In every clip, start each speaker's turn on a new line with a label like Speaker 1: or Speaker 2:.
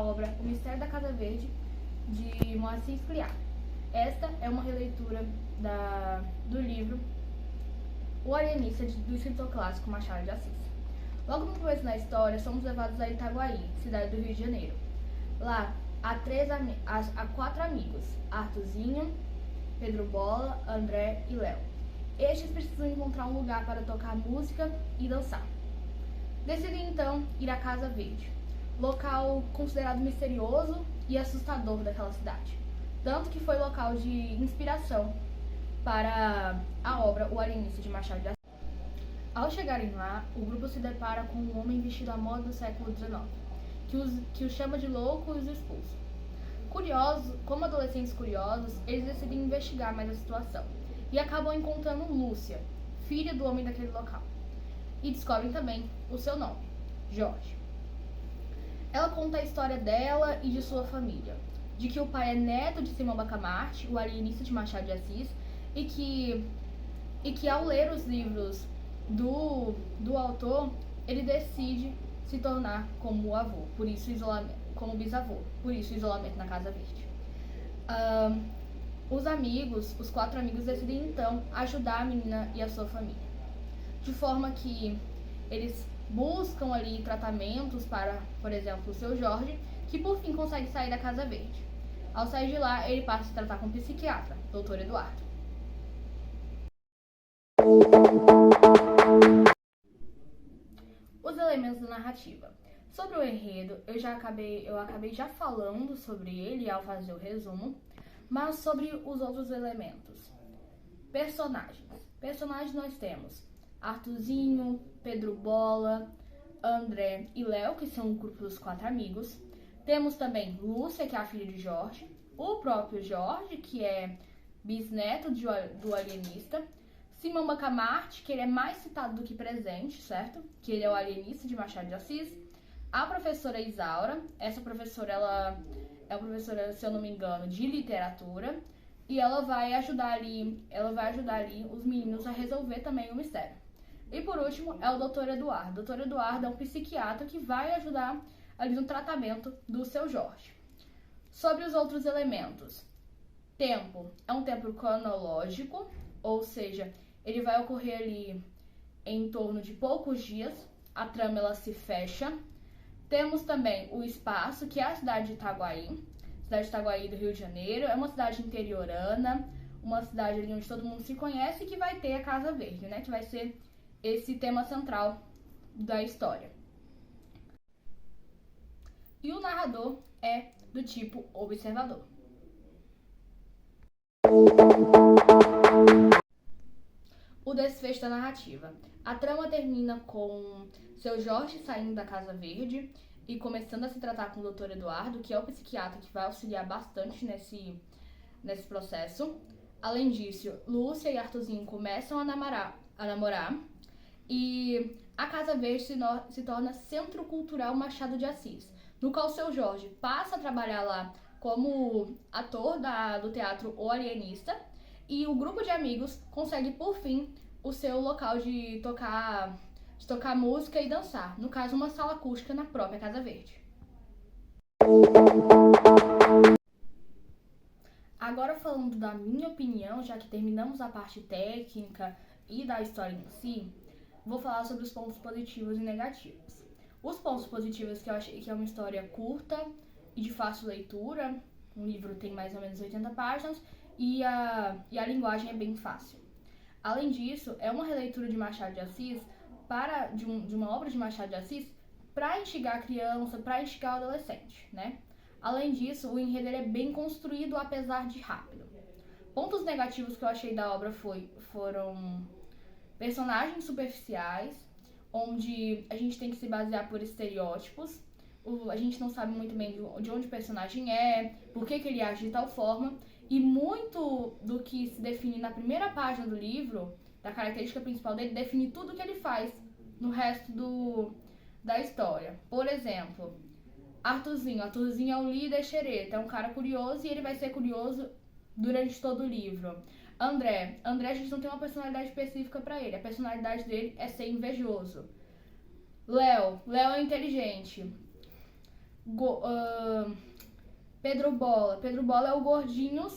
Speaker 1: obra O Mistério da Casa Verde, de Moacir Scliar. Esta é uma releitura do livro O Alienista, do escritor clássico Machado de Assis. Logo no começo da história, somos levados a Itaguaí, cidade do Rio de Janeiro. Lá, há 4 amigos, Arthurzinho, Pedro Bola, André e Léo. Estes precisam encontrar um lugar para tocar música e dançar. Decidem então ir à Casa Verde, local considerado misterioso e assustador daquela cidade, tanto que foi local de inspiração para a obra O Alienista, de Machado de Assis. Ao chegarem lá, o grupo se depara com um homem vestido à moda do século XIX, que os chama de louco e os expulsa. Curiosos, como adolescentes curiosos, eles decidem investigar mais a situação e acabam encontrando Lúcia, filha do homem daquele local, e descobrem também o seu nome, Jorge. Ela conta a história dela e de sua família, de que o pai é neto de Simão Bacamarte, o alienista de Machado de Assis, e que ao ler os livros do autor, ele decide se tornar como o avô, por isso como bisavô, por isso o isolamento na Casa Verde. Os 4 amigos decidem então ajudar a menina e a sua família, de forma que eles buscam ali tratamentos para, por exemplo, o seu Jorge, que por fim consegue sair da Casa Verde. Ao sair de lá, ele passa a se tratar com um psiquiatra, Dr. Eduardo. Os elementos da narrativa. Sobre o enredo, eu acabei já falando sobre ele ao fazer o resumo, mas sobre os outros elementos. Personagens nós temos Arthurzinho, Pedro Bola, André e Léo, que são o grupo dos 4 amigos. Temos também Lúcia, que é a filha de Jorge, o próprio Jorge, que é bisneto do alienista, Simão Bacamarte, que ele é mais citado do que presente, certo? Que ele é o alienista de Machado de Assis. A professora Isaura, essa professora, ela é uma professora, se eu não me engano, de literatura, e ela vai ajudar ali os meninos a resolver também o mistério. E por último, é o Dr. Eduardo. O Dr. Eduardo é um psiquiatra que vai ajudar ali no tratamento do seu Jorge. Sobre os outros elementos. Tempo. É um tempo cronológico, ou seja, ele vai ocorrer ali em torno de poucos dias. A trama ela se fecha. Temos também o espaço, que é a cidade de Itaguaí. Cidade de Itaguaí do Rio de Janeiro. É uma cidade interiorana, uma cidade ali onde todo mundo se conhece e que vai ter a Casa Verde, né? Que vai ser esse tema central da história. E o narrador é do tipo observador. O desfecho da narrativa. A trama termina com seu Jorge saindo da Casa Verde e começando a se tratar com o Dr. Eduardo, que é o psiquiatra que vai auxiliar bastante nesse processo. Além disso, Lúcia e Arthurzinho começam a namorar e a Casa Verde se torna Centro Cultural Machado de Assis, no qual seu Jorge passa a trabalhar lá como ator do teatro O Alienista, e o grupo de amigos consegue, por fim, o seu local de tocar música e dançar, no caso, uma sala acústica na própria Casa Verde. Agora, falando da minha opinião, já que terminamos a parte técnica e da história em si, vou falar sobre os pontos positivos e negativos. Os pontos positivos, que eu achei que é uma história curta e de fácil leitura. O livro tem mais ou menos 80 páginas e a linguagem é bem fácil. Além disso, é uma releitura de Machado de Assis, de uma obra de Machado de Assis, para instigar a criança, para instigar o adolescente, né? Além disso, o enredo é bem construído, apesar de rápido. Pontos negativos que eu achei da obra foram personagens superficiais, onde a gente tem que se basear por estereótipos. A gente não sabe muito bem de onde o personagem é, por que ele age de tal forma, e muito do que se define na primeira página do livro, da característica principal dele, define tudo o que ele faz no resto da história. Por exemplo, Arthurzinho é um líder xereta, é um cara curioso e ele vai ser curioso durante todo o livro. André, a gente não tem uma personalidade específica para ele, a personalidade dele é ser invejoso. Léo é inteligente. Pedro Bola. Pedro Bola é o gordinho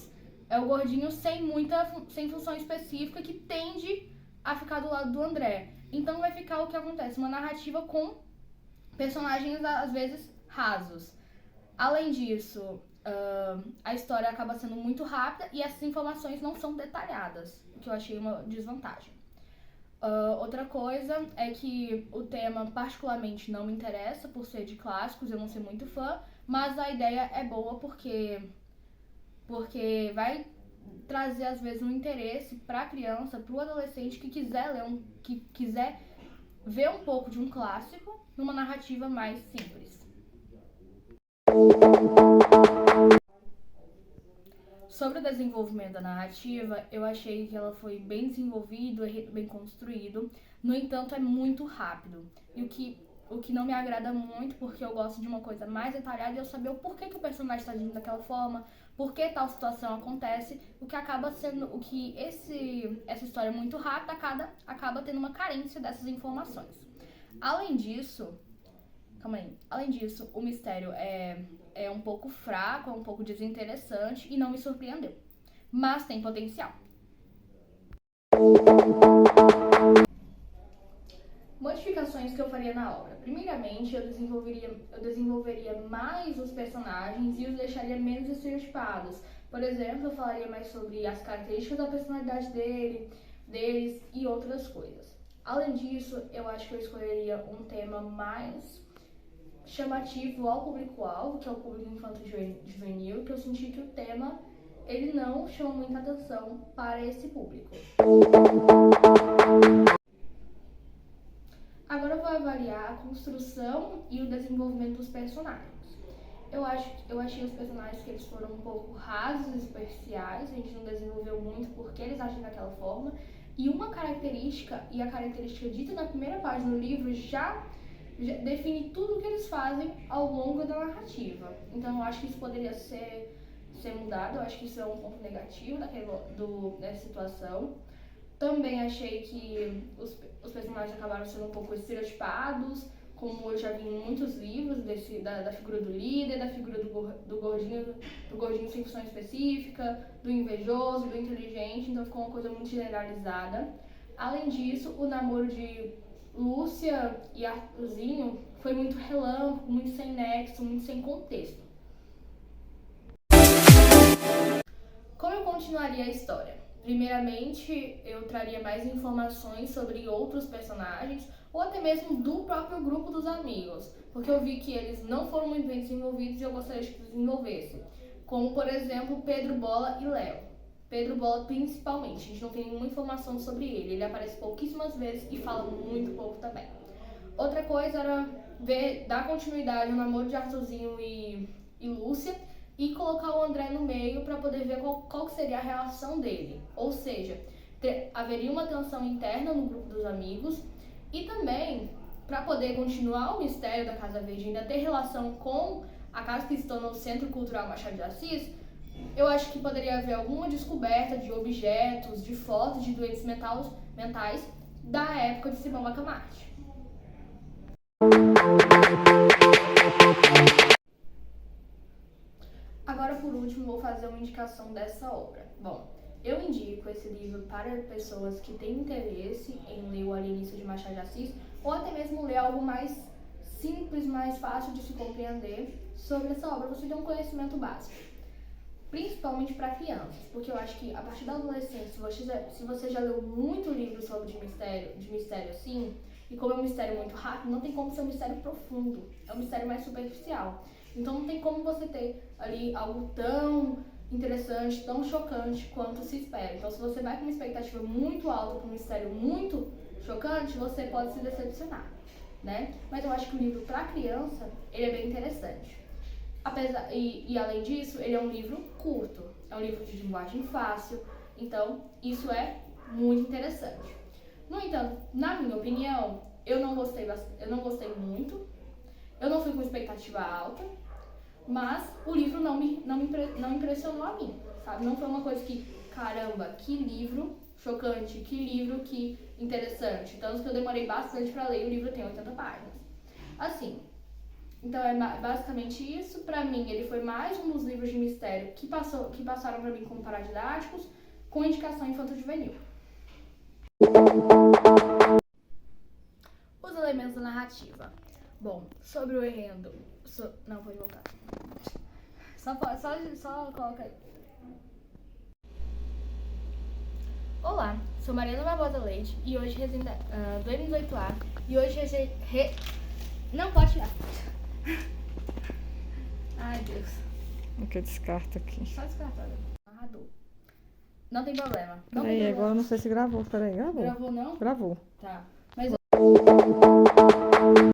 Speaker 1: sem função específica que tende a ficar do lado do André. Então vai ficar o que acontece, uma narrativa com personagens às vezes rasos. Além disso, a história acaba sendo muito rápida e essas informações não são detalhadas, o que eu achei uma desvantagem. Outra coisa é que o tema particularmente não me interessa por ser de clássicos, eu não sou muito fã, mas a ideia é boa porque vai trazer às vezes um interesse para a criança, para o adolescente que quiser que quiser ver um pouco de um clássico numa narrativa mais simples. Sobre o desenvolvimento da narrativa, eu achei que ela foi bem desenvolvida, bem construído. No entanto, é muito rápido. E o que não me agrada muito, porque eu gosto de uma coisa mais detalhada e eu saber o porquê que o personagem está agindo daquela forma, por que tal situação acontece, o que acaba sendo, essa história muito rápida acaba tendo uma carência dessas informações. Além disso, o mistério é um pouco fraco, é um pouco desinteressante e não me surpreendeu. Mas tem potencial. Modificações que eu faria na obra. Primeiramente, eu desenvolveria mais os personagens e os deixaria menos estereotipados. Por exemplo, eu falaria mais sobre as características da personalidade deles e outras coisas. Além disso, eu acho que eu escolheria um tema mais chamativo ao público-alvo, que é o público infanto-juvenil, que eu senti que o tema ele não chama muita atenção para esse público. Agora eu vou avaliar a construção e o desenvolvimento dos personagens. Eu achei os personagens que eles foram um pouco rasos e superficiais, a gente não desenvolveu muito porque eles agem daquela forma, e uma característica, e a característica dita na primeira página do livro já define tudo o que eles fazem ao longo da narrativa. Então eu acho que isso poderia ser mudado, eu acho que isso é um ponto negativo dessa situação. Também achei que os personagens acabaram sendo um pouco estereotipados, como eu já vi em muitos livros, da figura do líder, da figura do gordinho sem função específica, do invejoso, do inteligente, então ficou uma coisa muito generalizada. Além disso, o namoro de Lúcia e Arthurzinho foi muito relâmpago, muito sem nexo, muito sem contexto. Como eu continuaria a história? Primeiramente, eu traria mais informações sobre outros personagens ou até mesmo do próprio grupo dos amigos, porque eu vi que eles não foram muito bem desenvolvidos e eu gostaria que desenvolvessem, como por exemplo Pedro Bola e Léo. Pedro Bola principalmente, a gente não tem nenhuma informação sobre ele aparece pouquíssimas vezes e fala muito pouco também. Outra coisa era dar continuidade ao namoro de Arthurzinho e Lúcia e colocar o André no meio para poder ver qual seria a relação dele. Ou seja, haveria uma tensão interna no grupo dos amigos e também, para poder continuar o mistério da Casa Verde e ainda ter relação com a casa que se tornou o Centro Cultural Machado de Assis, eu acho que poderia haver alguma descoberta de objetos, de fotos de doentes mentais da época de Simão Bacamarte. Agora, por último, vou fazer uma indicação dessa obra. Bom, eu indico esse livro para pessoas que têm interesse em ler o Alienista de Machado de Assis ou até mesmo ler algo mais simples, mais fácil de se compreender sobre essa obra, você tem um conhecimento básico. Principalmente para crianças, porque eu acho que a partir da adolescência, se você já leu muito livro sobre de mistério assim, e como é um mistério muito rápido, não tem como ser um mistério profundo, é um mistério mais superficial. Então não tem como você ter ali algo tão interessante, tão chocante quanto se espera. Então se você vai com uma expectativa muito alta para um mistério muito chocante, você pode se decepcionar, né? Mas eu acho que o livro para criança, ele é bem interessante. E além disso, ele é um livro curto, é um livro de linguagem fácil, então isso é muito interessante. No entanto, na minha opinião, eu não gostei muito, eu não fui com expectativa alta, mas o livro não impressionou a mim, sabe? Não foi uma coisa que, caramba, que livro chocante, que livro que interessante. Tanto que eu demorei bastante para ler, o livro tem 80 páginas. Assim, Então é basicamente isso. Pra mim, ele foi mais um dos livros de mistério que passaram pra mim como paradidáticos, com indicação infanto-juvenil. Os elementos da narrativa. Bom, sobre o enredo. Não, pode voltar. Só coloca aí. Olá, sou Mariana Barbosa Leite e hoje resido do M18A e hoje não pode tirar. Ai, Deus.
Speaker 2: O que eu descarto aqui?
Speaker 1: Só descartado. Narrador. Não tem problema. Não
Speaker 2: Peraí,
Speaker 1: tem
Speaker 2: agora
Speaker 1: problema.
Speaker 2: não sei se gravou. Peraí, gravou.
Speaker 1: Gravou não?
Speaker 2: Gravou.
Speaker 1: Tá. Mas